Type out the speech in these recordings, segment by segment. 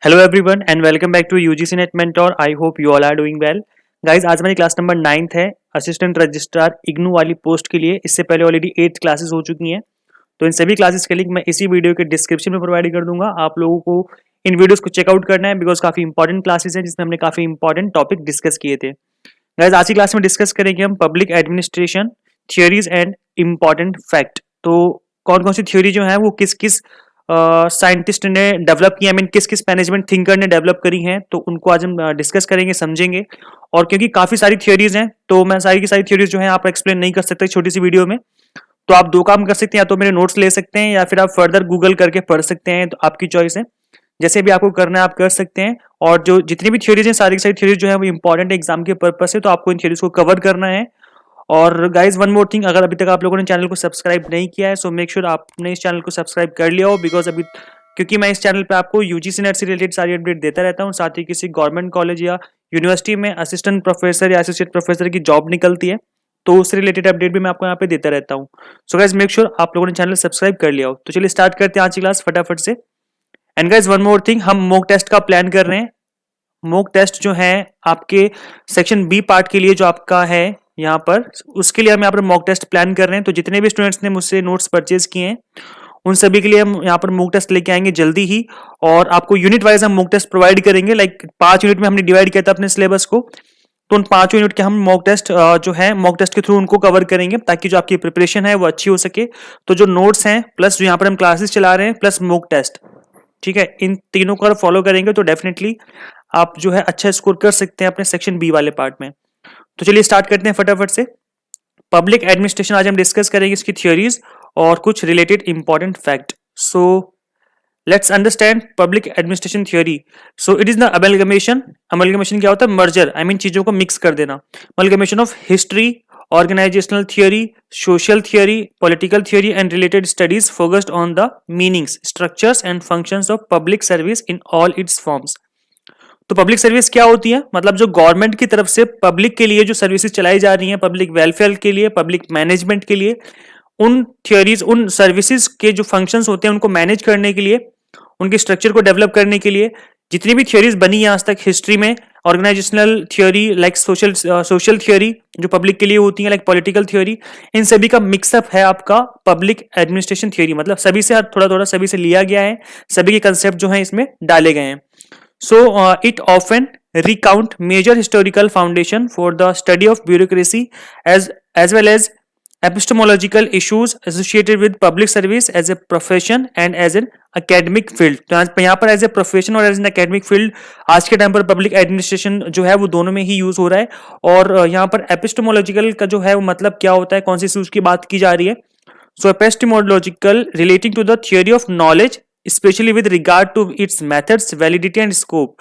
Hello everyone and welcome back to UGC NET mentor. I hope you all are doing well. Guys, आज हमारी class number 9th है, assistant registrar IGNOU वाली post के लिए। इससे पहले ऑलरेडी 8 क्लासेस हो चुकी हैं, तो इन सभी क्लासेस के लिंक मैं इसी वीडियो के डिस्क्रिप्शन में प्रोवाइड कर दूंगा। आप लोगों को इन वीडियोस को चेकआउट करना है बिकॉज काफी इंपॉर्टेंट क्लासेस हैं जिसमें हमने काफी इंपॉर्टेंट टॉपिक डिस्कस किए थे। गाइस, आज की क्लास में डिस्कस करेंगे हम public administration theories and important fact. तो कौन कौन सी थ्योरी जो है वो किस किस साइंटिस्ट ने डेवलप किया, आई मीन किस किस मैनेजमेंट थिंकर ने डेवलप करी हैं, तो उनको आज हम डिस्कस करेंगे, समझेंगे। और क्योंकि काफी सारी थ्योरीज हैं तो मैं सारी की सारी थ्योरीज जो है आप एक्सप्लेन नहीं कर सकते छोटी सी वीडियो में। तो आप दो काम कर सकते हैं, या तो मेरे नोट्स ले सकते हैं या फिर आप फर्दर गूगल करके पढ़ सकते हैं, तो आपकी चॉइस है। जैसे भी आपको करना है आप कर सकते हैं। और जो जितनी भी थ्योरीज हैं सारी की सारी थ्योरीज जो है वो इंपॉर्टेंट एग्जाम के पर्पज से, तो आपको इन थ्योरीज को कवर करना है। और गाइज वन मोर थिंग, अगर अभी तक आप लोगों ने चैनल को सब्सक्राइब नहीं किया है सो मेक श्योर आपने इस चैनल को सब्सक्राइब कर लिया हो, बिकॉज अभी क्योंकि मैं इस चैनल पे आपको यूजीसी नेट से रिलेटेड सारी अपडेट देता रहता हूँ। साथ ही किसी गवर्नमेंट कॉलेज या यूनिवर्सिटी में असिस्टेंट प्रोफेसर या एसोसिएट प्रोफेसर की जॉब निकलती है, तो उससे रिलेटेड अपडेट भी मैं आपको यहाँ पे देता रहता हूँ। सो गाइज मेक श्योर आप लोगों ने चैनल सब्सक्राइब कर लिया हो। तो चलिए स्टार्ट करते हैं आज की क्लास फटाफट से। And guys one more thing, हम मॉक टेस्ट का प्लान कर रहे हैं। मॉक टेस्ट जो है आपके सेक्शन बी पार्ट के लिए जो आपका है यहाँ पर, उसके लिए हम यहाँ पर मॉक टेस्ट प्लान कर रहे हैं। तो जितने भी स्टूडेंट्स ने मुझसे नोट्स परचेज किए हैं उन सभी के लिए हम यहाँ पर मॉक टेस्ट लेके आएंगे जल्दी ही। और आपको यूनिट वाइज हम मॉक टेस्ट प्रोवाइड करेंगे। लाइक 5 यूनिट में हमने डिवाइड किया था अपने सिलेबस को, तो उन 5 यूनिट के हम मॉक टेस्ट जो है मॉक टेस्ट के थ्रू उनको कवर करेंगे ताकि जो आपकी प्रिपरेशन है वो अच्छी हो सके। तो जो नोट्स हैं प्लस जो यहाँ पर हम क्लासेस चला रहे हैं प्लस मॉक टेस्ट, ठीक है, इन तीनों को फॉलो करेंगे तो डेफिनेटली आप जो है अच्छा स्कोर कर सकते हैं अपने सेक्शन बी वाले पार्ट में। तो चलिए स्टार्ट करते हैं फटाफट से। पब्लिक एडमिनिस्ट्रेशन आज हम डिस्कस करेंगे, इसकी थ्योरीज और कुछ related important fact. So let's understand public administration theory. So it is the amalgamation. Amalgamation क्या होता है? मर्जर, आई मीन चीजों को मिक्स कर देना। Amalgamation of history, organizational theory, social theory, political theory and related studies focused on the meanings, structures and functions of public service in all its forms। तो public service क्या होती है? मतलब जो गवर्नमेंट की तरफ से पब्लिक के लिए जो सर्विसेज चलाई जा रही हैं, पब्लिक वेलफेयर के लिए, पब्लिक मैनेजमेंट के लिए, उन थ्योरीज, उन सर्विसेज के जो फंक्शंस होते हैं उनको मैनेज करने के लिए, उनके स्ट्रक्चर को डेवलप करने के लिए जितनी भी थ्योरीज बनी है आज तक हिस्ट्री में, organisational theory, like social theory जो पब्लिक के लिए होती है, लाइक पॉलिटिकल थ्योरी, इन सभी का मिक्सअप है आपका पब्लिक एडमिनिस्ट्रेशन थ्योरी। मतलब सभी से थोड़ा थोड़ा सभी से लिया गया है, सभी के कंसेप्ट जो है इसमें डाले गए हैं। So it often recount major historical foundation for the study of bureaucracy as well as epistemological issues associated with public service as a profession and as an academic field। तो यहाँ पर एज ए प्रोफेशन और as an academic field आज के time पर public administration जो है वो दोनों में ही यूज हो रहा है। और यहाँ पर एपिस्टेमोलॉजिकल का जो है वो मतलब क्या होता है, कौन सी चीज की बात की जा रही है? So epistemological relating to the theory of knowledge specially with regard to its methods, validity and scope.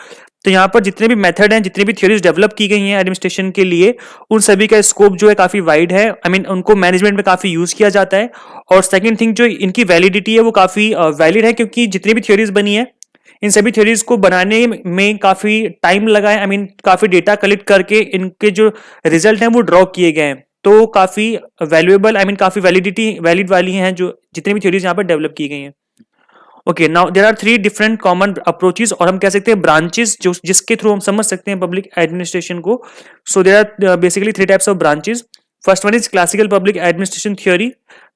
तो यहाँ पर जितने भी मेथड हैं, जितनी भी थ्योरीज डेवलप की गई हैं एडमिनिस्ट्रेशन के लिए, उन सभी का स्कोप जो है काफी वाइड है। आई मीन उनको मैनेजमेंट में काफी यूज किया जाता है। और सेकंड थिंग, जो इनकी वैलिडिटी है वो काफी वैलिड है, क्योंकि जितनी भी थ्योरीज बनी है इन सभी थ्योरीज को बनाने में काफी टाइम लगा है। आई मीन काफी डेटा कलेक्ट करके इनके जो रिजल्ट हैं वो ड्रॉ किए गए हैं, तो काफी वैल्यूएबल, आई मीन काफी वैलिडिटी वैलिड वाली हैं जो जितनी भी थ्योरीज यहाँ पर डेवलप की गई हैं। Okay, now there are 3 different common approaches, और हम कह सकते हैं ब्रांचेस, जो जिसके थ्रू हम समझ सकते हैं पब्लिक एडमिनिस्ट्रेशन को। So there are basically 3 types of branches. First one is classical public administration theory,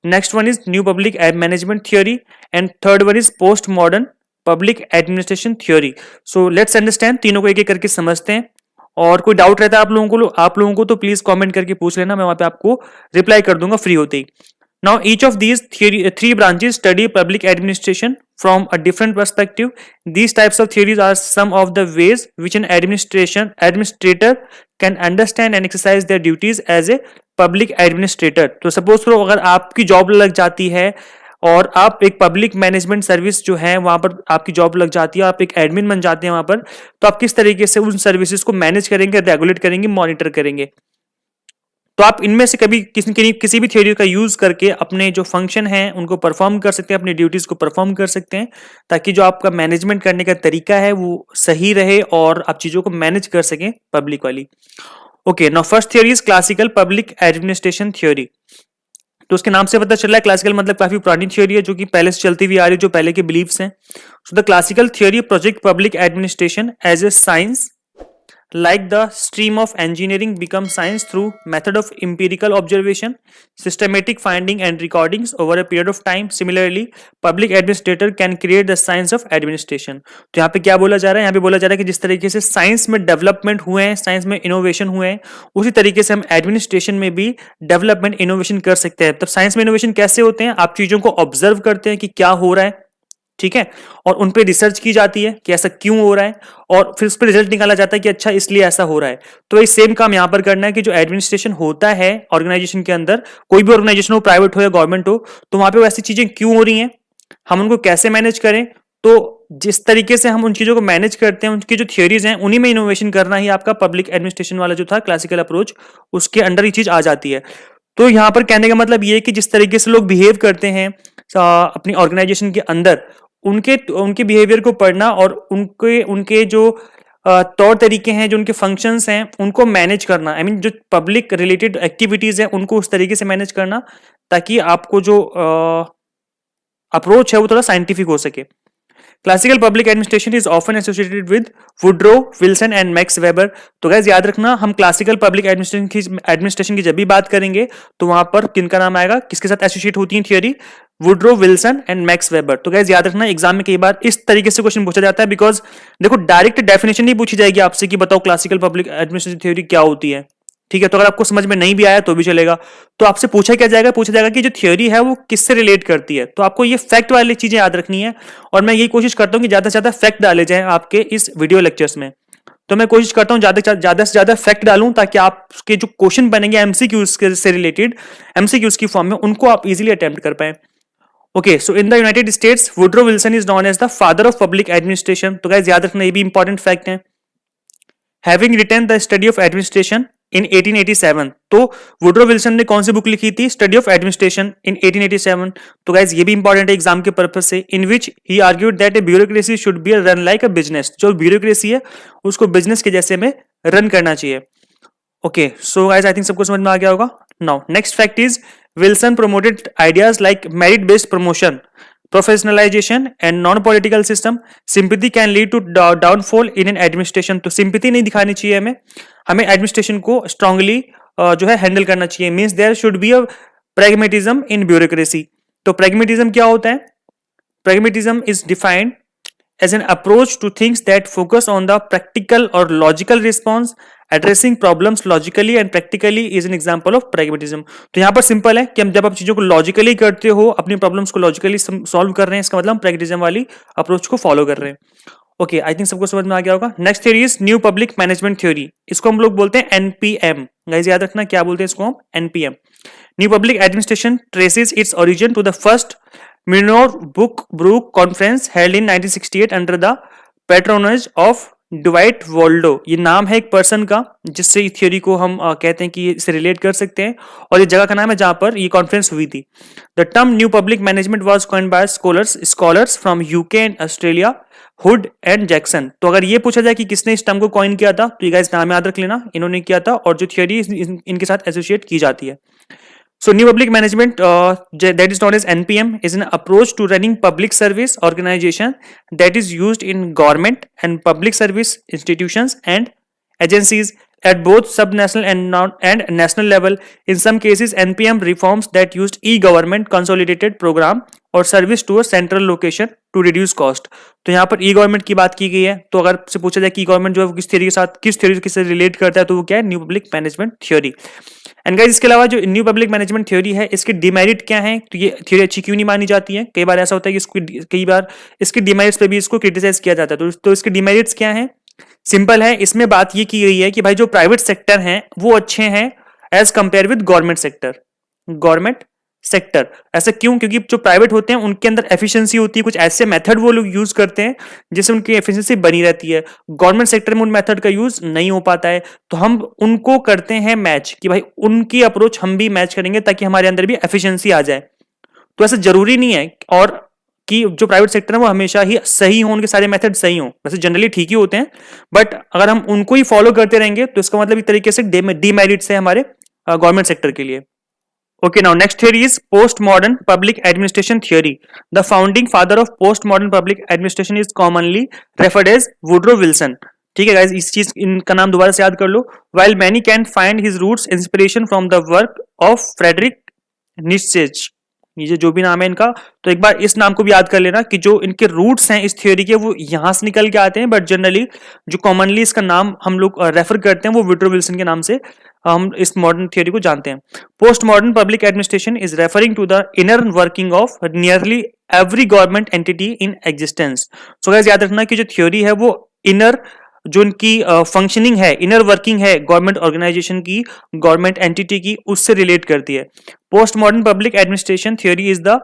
next one is new public management theory, and third one is post modern public administration theory. So let's understand, तीनों को एक एक करके समझते हैं। और कोई doubt रहता है आप लोगों को तो प्लीज कमेंट करके पूछ लेना, मैं वहां पे आपको रिप्लाई कर दूंगा फ्री होते ही। Now each of these 3 branches study public administration from a different perspective. These types of theories are some of the ways which an administrator can understand and exercise their duties as a public administrator. तो suppose करो अगर आपकी job लग जाती है और आप एक पब्लिक मैनेजमेंट सर्विस जो है वहां पर आपकी जॉब लग जाती है, आप एक एडमिन बन जाते हैं वहां पर, तो आप किस तरीके से उन सर्विसेज को मैनेज करेंगे, रेगुलेट करेंगे, मॉनिटर करेंगे। तो आप इनमें से कभी किसी भी थ्योरी का यूज करके अपने जो फंक्शन हैं उनको परफॉर्म कर सकते हैं, अपनी ड्यूटीज को परफॉर्म कर सकते हैं, ताकि जो आपका मैनेजमेंट करने का तरीका है वो सही रहे और आप चीजों को मैनेज कर सकें पब्लिक वाली। Okay, now first theory is classical public administration theory. तो उसके नाम से पता चल रहा है क्लासिकल मतलब काफी पुरानी थ्योरी है जो कि पहले से चलती हुई आ रही है, जो पहले के बिलीव्स हैं. So the classical theory project public administration as a science like the stream of engineering becomes science through method of empirical observation, systematic finding and recordings over a period of time. Similarly, public administrator can create the science of administration. तो यहाँ पे क्या बोला जा रहा है, यहाँ पे बोला जा रहा है कि जिस तरीके से साइंस में डेवलपमेंट हुए हैं, साइंस में इनोवेशन हुए हैं, उसी तरीके से हम एडमिनिस्ट्रेशन में भी डेवलपमेंट इनोवेशन कर सकते हैं. तब साइंस में इनोवेशन कैसे होते हैं, आप चीजों को ऑब्जर्व करते हैं कि क्या हो रहा है, ठीक है, और उन पे रिसर्च की जाती है कि ऐसा क्यों हो रहा है, और फिर उस पर रिजल्ट निकाला जाता है कि अच्छा इसलिए ऐसा हो रहा है. तो वही सेम काम यहां पर करना है कि जो एडमिनिस्ट्रेशन होता है ऑर्गेनाइजेशन के अंदर, कोई भी ऑर्गेनाइजेशन हो, प्राइवेट हो या गवर्नमेंट हो, तो वहां पे वैसी चीजें क्यों हो रही हैं, हम उनको कैसे मैनेज करें. तो जिस तरीके से हम उन चीजों को मैनेज करते हैं, उनकी जो थियोरीज हैं, उन्हीं में इनोवेशन करना ही आपका पब्लिक एडमिनिस्ट्रेशन वाला जो था क्लासिकल अप्रोच, उसके अंडर ये चीज आ जाती है. तो यहां पर कहने का मतलब ये है कि जिस तरीके से लोग बिहेव करते हैं अपनी ऑर्गेनाइजेशन के अंदर, उनके उनके बिहेवियर को पढ़ना और उनके उनके जो तौर तरीके हैं, जो उनके फंक्शंस हैं, उनको मैनेज करना. आई मीन जो पब्लिक रिलेटेड एक्टिविटीज हैं उनको उस तरीके से मैनेज करना ताकि आपको जो अप्रोच है वो थोड़ा साइंटिफिक हो सके. Classical public administration is often associated with Woodrow, Wilson and max weber. तो गाइस याद रखना, हम क्लासिकल पब्लिक एडमिनिस्ट्रेशन की जब भी बात करेंगे तो वहां पर किनका नाम आएगा, किसके साथ एसोसिएट होती है theory, Woodrow, Wilson and max weber. तो गाइस याद रखना, एग्जाम में कई बार इस तरीके से क्वेश्चन पूछा जाता है, बिकॉज देखो डायरेक्ट डेफिनेशन नहीं पूछी जाएगी आपसे कि बताओ क्लासिकल पब्लिक एडमिनिस्ट्रेशन थ्योरी क्या होती है, ठीक है. तो अगर आपको समझ में नहीं भी आया तो भी चलेगा. तो आपसे पूछा क्या जाएगा, पूछा जाएगा कि जो थ्योरी है वो किससे रिलेट करती है. तो आपको ये फैक्ट वाली चीजें याद रखनी है, और मैं यही कोशिश करता हूं कि ज्यादा से ज्यादा फैक्ट डाले जाएं आपके इस वीडियो लेक्चर्स में. तो मैं कोशिश करता हूं ज्यादा से ज्यादा फैक्ट डालूं ताकि आपके जो क्वेश्चन बनेंगे एमसीक्यूज से रिलेटेड, एमसीक्यूज की फॉर्म में, उनको आप इजीली अटेम्प्ट कर पाए. Okay, so in the United States Woodrow Wilson is known as the father of public administration. तो गाइस याद रखना, ये भी इंपॉर्टेंट फैक्ट है. Having written the study of administration in 1887. तो वुड्रो विल्सन ने कौन सी बुक लिखी थी, स्टडी ऑफ एडमिनिस्ट्रेशन इन 1887. तो गाइस ये भी इंपॉर्टेंट है एग्जाम के पर्पस से. In which he argued that a bureaucracy should be run like a business. जो ब्यूरोक्रेसी है उसको बिजनेस के जैसे में रन करना चाहिए. Okay, so guys I think सबको समझ में आ गया होगा. Now next fact is Wilson promoted ideas like merit based promotion, professionalization and non political system. Sympathy can lead to downfall in an administration. तो सिंपैथी नहीं दिखानी चाहिए हमें, हमें एडमिनिस्ट्रेशन को स्ट्रांगली जो है हैंडल करना चाहिए. Means there should be a pragmatism in bureaucracy. तो प्रैग्मेटिज्म क्या होता है, pragmatism is defined as an approach to things that focus on the practical or logical response. Addressing problems logically and practically is an example of pragmatism. तो यहाँ पर simple है कि हम जब आप चीजों को लॉजिकली करते हो, अपनी प्रॉब्लम्स को लॉजिकली सॉल्व कर रहे हैं, इसका मतलब हम प्रैग्मेटिज्म वाली अप्रोच को फॉलो कर रहे हैं. ओके, आई थिंक सबको समझ में आ गया होगा. Next theory is new public management theory. इसको हम लोग बोलते हैं एनपीएम. गाइस याद रखना क्या बोलते हैं इसको हम, NPM. New public administration traces its origin to the first Munich Conference held in 1968 under the patronage of Dwight Waldo. ये नाम है एक पर्सन का जिससे इस थ्योरी को हम कहते हैं कि इसे रिलेट कर सकते हैं, और ये जगह का नाम है जहां पर ये कॉन्फ्रेंस हुई थी. The term new public management was coined bye scholars from UK and Australia, hood and Jackson. तो अगर ये पूछा जाए कि किसने इस टर्म को कॉइन किया था, तो ये गाइस नाम याद रख लेना, इन्होंने किया था, और जो थ्योरी इनके साथ एसोसिएट की जाती है. So new public management that is known as NPM is an approach to running public service organization that is used in government and public service institutions and agencies at both subnational and national level. In some cases, NPM reforms that used e-government consolidated program और service to a central location to reduce cost. तो यहाँ पर ई government की बात की गई है. तो अगर से पूछा जाए कि ई गवर्नमेंट जो है किस थ्योरी के साथ, किस थ्योरी से रिलेट करता है, तो वो क्या है, new public management theory. And guys इसके अलावा जो न्यू पब्लिक मैनेजमेंट थ्योरी है, इसके डिमेरिट क्या है, तो ये थ्योरी अच्छी क्यों नहीं मानी जाती है. कई बार ऐसा होता है कि कई बार इसके डिमेरिट्स पे भी इसको क्रिटिसाइज किया जाता है. तो इसके डिमेरिट्स क्या है, सिंपल है. इसमें बात ये की गई है कि भाई जो प्राइवेट सेक्टर हैं वो अच्छे हैं as compare with government sector. ऐसा क्यों, क्योंकि जो प्राइवेट होते हैं उनके अंदर एफिशिएंसी होती है, कुछ ऐसे मेथड वो लोग यूज करते हैं जिससे उनकी एफिशिएंसी बनी रहती है. गवर्नमेंट सेक्टर में उन मेथड का यूज नहीं हो पाता है. तो हम उनको करते हैं मैच कि भाई उनकी अप्रोच हम भी मैच करेंगे ताकि हमारे अंदर भी एफिशिएंसी आ जाए. तो ऐसा जरूरी नहीं है और कि जो प्राइवेट सेक्टर है वो हमेशा ही सही हो, उनके सारे मेथड सही हो. वैसे जनरली ठीक ही होते हैं, बट अगर हम उनको ही फॉलो करते रहेंगे तो इसका मतलब एक तरीके से डीमेरिट्स है हमारे गवर्नमेंट सेक्टर के लिए. Okay, now next theory is postmodern public administration theory. The founding father of postmodern public administration is commonly referred as Woodrow Wilson. ठीक है गाइस, इस चीज इनका नाम दोबारा से याद कर लो. While many can find his roots inspiration from the work of Frederick Nietzsche. ये जो भी नाम है इनका, तो एक बार इस नाम को भी याद कर लेना कि जो इनके रूट्स हैं इस थ्योरी के वो यहां से निकल के आते हैं, बट जनरली जो कॉमनली इसका नाम हम लोग रेफर करते हैं वो विड्रो विल्सन के नाम से हम इस मॉडर्न थ्योरी को जानते हैं. Post modern public administration is referring to the inner working of nearly every government entity in existence. So guys याद रखना कि जो थ्योरी है वो इनर जो उनकी फंक्शनिंग है, इनर वर्किंग है गवर्नमेंट ऑर्गेनाइजेशन की, गवर्नमेंट एंटिटी की, उससे रिलेट करती है. Post modern public administration theory is the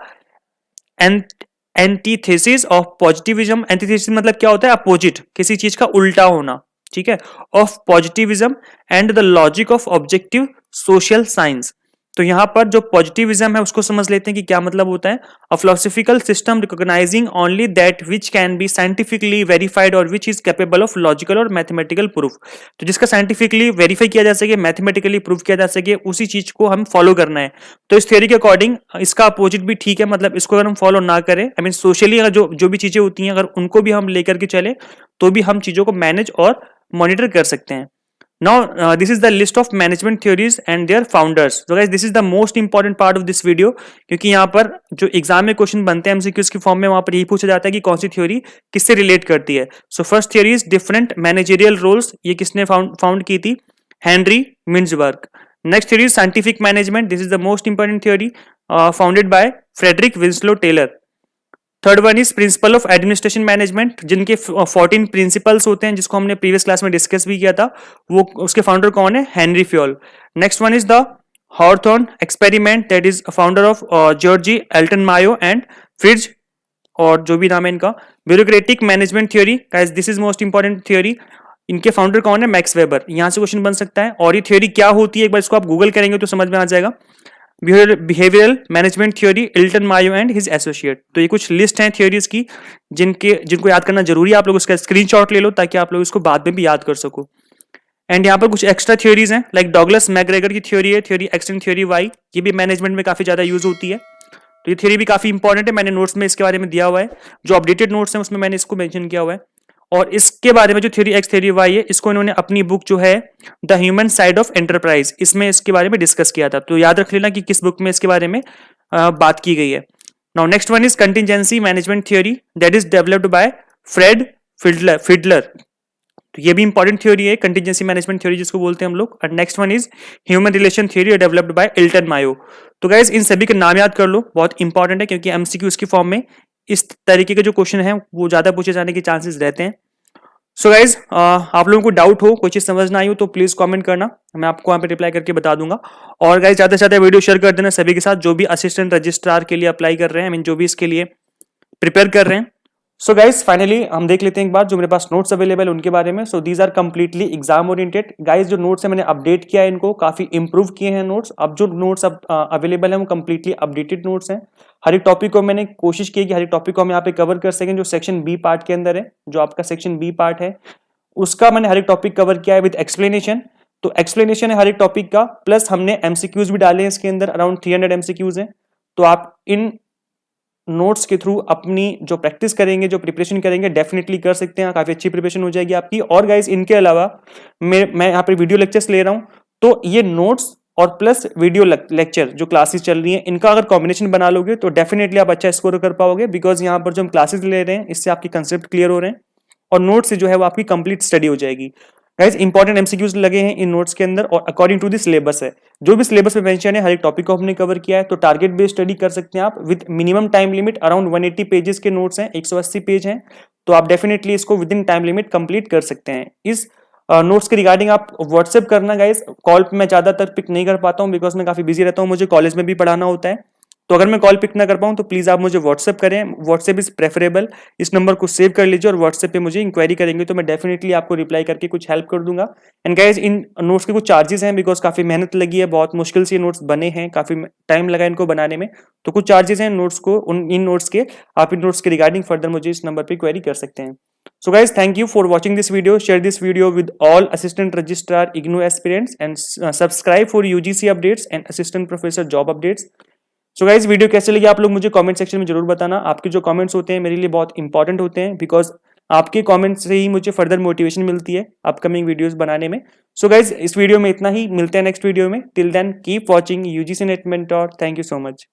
antithesis of positivism. Antithesis मतलब क्या होता है? अपोजिट, किसी चीज का उल्टा होना. ठीक है, of positivism and the logic of objective social science. तो यहां पर जो पॉजिटिविज्म है उसको समझ लेते हैं कि क्या मतलब होता है. A philosophical system recognizing only that which can be scientifically verified और which is capable of logical और मैथमेटिकल प्रूफ. तो जिसका साइंटिफिकली वेरीफाई किया जा सके, मैथमेटिकली प्रूफ किया जा सके, उसी चीज को हम फॉलो करना है. तो इस थ्योरी के अकॉर्डिंग इसका अपोजिट भी ठीक है, मतलब इसको अगर हम फॉलो ना करें, आई मीन सोशली अगर जो भी चीजें होती हैं अगर उनको भी हम लेकर के चले तो भी हम चीजों को मैनेज और मॉनिटर कर सकते हैं. Now this is the list of management theories and their founders. So guys, this is the most important part of this video, क्योंकि यहाँ पर जो एग्जाम में क्वेश्चन बनते हैं एमसीक्यूज की फॉर्म में, वहां पर यही पूछा जाता है कि कौन सी थ्योरी किससे रिलेट करती है. So first theory is different managerial roles. ये किसने फाउंड की थी? Henry Mintzberg. Next theory is scientific management. This is the most important theory founded by Frederick Winslow Taylor. Third one is principle of administration management, जिनके 14 principles होते हैं, जिसको हमने previous class में डिस्कस भी किया था. वो उसके फाउंडर कौन है? Henri Fayol. Next one is the Hawthorne experiment, that is founder of George Elton Mayo and Fritz, और जो भी नाम है इनका. Bureaucratic management theory, guys this is most important theory. इनके फाउंडर कौन है? Max Weber. यहां से क्वेश्चन बन सकता है. और ये थ्योरी क्या होती है एक बार इसको आप गूगल करेंगे तो समझ में आ जाएगा. Behavioural management theory, Elton Mayo and his associate. तो ये कुछ लिस्ट हैं थ्योरीज की जिनको याद करना जरूरी है. आप लोग उसका स्क्रीनशॉट ले लो ताकि आप लोग इसको बाद में भी याद कर सको. एंड यहाँ पर कुछ एक्स्ट्रा थ्योरीज हैं, लाइक डॉगलस मैकग्रेगर की थ्योरी है, theory X and theory Y. ये भी मैनेजमेंट में काफी ज्यादा यूज होती है. तो ये थ्योरी भी काफी इंपॉर्टेंट है. मैंने नोट्स में इसके बारे में दिया हुआ है, जो अपडेटेड नोट्स हैं उसमें मैंने इसको मेंशन किया हुआ है. और इसके बारे में जो थ्योरी एक्स थ्योरी वाई है, इसको इन्होंने अपनी बुक जो है the human side of enterprise, इसमें इसके बारे में डिस्कस किया था. तो याद रख लेना कि किस बुक में इसके बारे में बात की गई है. Now next one is contingency management theory, that is developed by Fred Fiedler. तो ये भी इंपॉर्टेंट थ्योरी है, कंटिजेंसी मैनेजमेंट थ्योरी जिसको बोलते हैं हम लोग. और next one is human relation theory, developed by Elton Mayo. तो गाइज इन सभी के नाम याद कर लो, बहुत इंपॉर्टेंट है, क्योंकि एमसीक्यूज की फॉर्म में इस तरीके के जो क्वेश्चन है वो ज्यादा पूछे जाने के चांसेस रहते हैं. सो गाइज आप लोगों को डाउट हो, कोई चीज समझ ना आई हो तो प्लीज कमेंट करना, मैं आपको वहां पे रिप्लाई करके बता दूंगा. और गाइज ज्यादा से ज्यादा वीडियो शेयर कर देना सभी के साथ जो भी असिस्टेंट रजिस्ट्रार के लिए अप्लाई कर रहे हैं, आई मीन जो भी इसके लिए प्रिपेयर कर रहे हैं. सो गाइज फाइनली हम देख लेते हैं एक बार जो मेरे पास नोट्स अवेलेबल है उनके बारे में. So these are completely exam oriented. Guys जो नोट्स है मैंने अपडेट किया है, इनको काफी इंप्रूव किए हैं नोट्स. अब जो नोट्स अब अवेलेबल है वो कंप्लीटली अपडेटेड नोट्स हैं. हर एक टॉपिक को मैंने कोशिश की कि हर एक टॉपिक को हम यहाँ पे कवर कर सकें. जो सेक्शन बी पार्ट के अंदर है, जो आपका सेक्शन बी पार्ट है, उसका मैंने हर एक टॉपिक कवर किया है विद एक्सप्लेनेशन. तो एक्सप्लेनेशन है हर एक टॉपिक का, प्लस हमने एमसीक्यूज भी डाले हैं इसके अंदर, अराउंड 300 एमसीक्यूज हैं. तो आप इन नोट्स के थ्रू अपनी जो प्रैक्टिस करेंगे, जो प्रिपरेशन करेंगे, डेफिनेटली कर सकते हैं. काफी अच्छी प्रिपरेशन हो जाएगी आपकी. और गाइस इनके अलावा मैं यहाँ पे वीडियो लेक्चर्स ले रहा हूँ, तो ये नोट्स और प्लस वीडियो लेक्चर जो क्लासेस चल रही हैं, इनका अगर कॉम्बिनेशन बना लोगे तो डेफिनेटली आप अच्छा स्कोर कर पाओगे. बिकॉज यहाँ पर जो हम क्लासेस ले रहे हैं इससे आपके कंसेप्ट क्लियर हो रहे हैं और नोट से जो है वो आपकी कंप्लीट स्टडी हो जाएगी. गाइस इंपॉर्टेंट एमसीक्यूज लगे हैं इन नोट्स के अंदर और अकॉर्डिंग टू द सिलेबस है. जो भी सिलेबस में मेंशन है हर एक टॉपिक को हमने कवर किया है. तो टारगेट बेस्ड स्टडी कर सकते हैं आप with minimum time limit. Around 180 pages के नोट्स हैं, 180 पेज हैं. तो आप डेफिनेटली इसको with in time limit complete कर सकते हैं. इस नोट्स के रिगार्डिंग आप व्हाट्सएप करना गाइस. कॉल पे मैं ज्यादातर पिक नहीं कर पाता हूँ बिकॉज मैं काफी बिजी रहता हूँ, मुझे कॉलेज में भी पढ़ाना होता है. तो अगर मैं कॉल पिक ना कर पाऊँ तो प्लीज आप मुझे व्हाट्सएप करें. WhatsApp is preferable. इस नंबर को सेव कर लीजिए और व्हाट्सएप पे मुझे इंक्वायरी करेंगे तो मैं डेफिनेटली आपको रिप्लाई करके कुछ हेल्प कर दूंगा. एंड गाइज इन नोट्स के कुछ चार्जेस हैं बिकॉज काफी मेहनत लगी है, बहुत मुश्किल से नोट्स बने हैं, काफी टाइम लगा इनको बनाने में. तो कुछ चार्जेस हैं नोट्स को, इन नोट्स के. आप इन नोट्स के रिगार्डिंग फर्दर मुझे इस नंबर पर क्वेरी कर सकते हैं. So guys, thank you for watching this video. Share this video with all assistant registrar IGNOU aspirants and subscribe for UGC updates and assistant professor job updates. So guys video कैसे लगी आप लोग मुझे comment section में जरूर बताना। आपके जो कमेंट्स होते हैं मेरे लिए बहुत इंपॉर्टेंट होते हैं, बिकॉज आपके कमेंट्स से ही मुझे फर्दर मोटिवेशन मिलती है अपकमिंग वीडियोस बनाने में। सो गाइज इस वीडियो में इतना ही, मिलते हैं नेक्स्ट वीडियो में। Till then keep watching UGC NET mentor. Thank you so much.